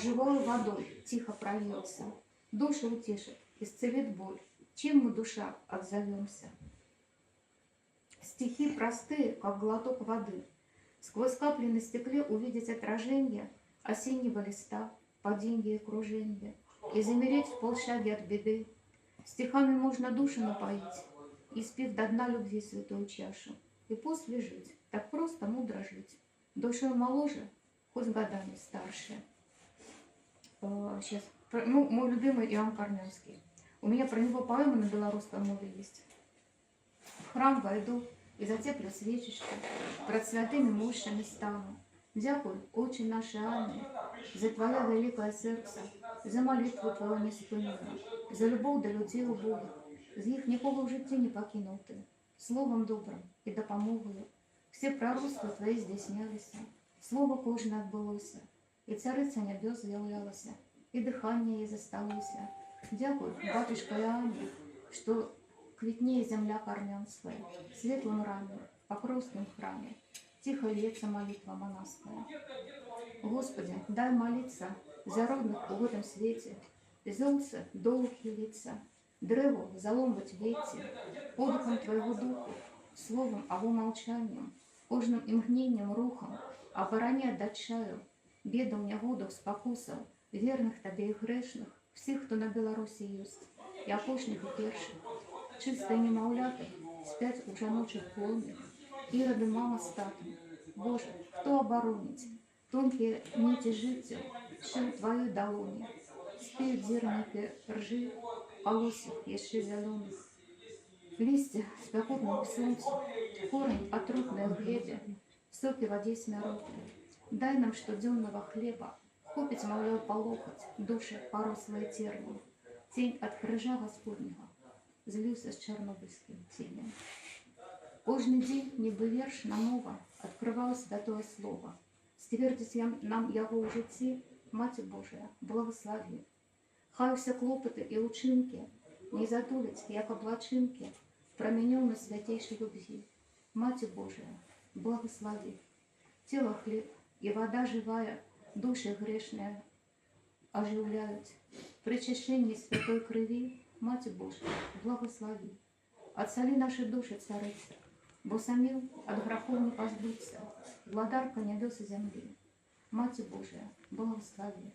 живой водой тихо прольется, душу утешит, исцелит боль. Чем мы, душа, отзовемся? Стихи простые, как глоток воды. Сквозь капли на стекле увидеть отражение осеннего листа, паденье и круженье, и замереть в полшаге от беды. Стихами можно душу напоить, испив до дна любви святую чашу, и после жить, так просто мудро жить, душой моложе, хоть годами старше. Сейчас, ну, мой любимый Иоанн Карнянский. У меня про него поэма на белорусском мове есть. В храм войду и затеплю свечечку, пред святыми мощами стану. Дякую, Отче наш Анны, за Твое великое серце, за молитву Твою неспинну, за любов до людей убогих. З їх нікого в житті не покинув Ти, словом добрим і допомогою. Всі пророцтва Твої здійснялися, слово кожне відбулося, і Цариця небес з'являлася, і дихання їй засталося. Дякую, батюшка Иоанне, что квітніє земля Карнянская, в светлом раме, в покровском храме, тихо льется молитва монашеская. Господи, дай молиться за родных в этом свете, зелся долг явиться, древу заломывать ветер, подухом Твоего духу, словом его молчанием, кожным и мгнением рухом, обороня датчаю, бедом негодов спокусов, верных Тебе и грешных, всех, кто на Беларуси есть, и опошних и перших, чистые немовляты, спять у жаночих полных, ироды мама статом. Боже, кто оборонить? Тонкие нити життя, шил Твою долони, спеют зерники ржи, полосьев еще зеленых. Листья спекутного солнца, корень от трудной гледи, соки в воде смиротной. Дай нам штоденного хлеба, купить мовляю по локоть, души порослые тернием. Тень от крыжа Господнего, злюся с чернобыльским тенем. Кожный день, ніби вірш наново, открывалось святое слово. Ствердить нам его у житті, Маті Божия, благослови. Хай все клопоти і учинки не затулять, як облачинки, промененной святейшей любви. Маті Божия, благослови. Тело хлеб и вода живая, души грешные оживляют. При чащении святой крови, Маті Божия, благослови. Отсоли наши души, Царица, бо самим от грехов не позбыться, владарка небес и земли. Маті Божия, благослови.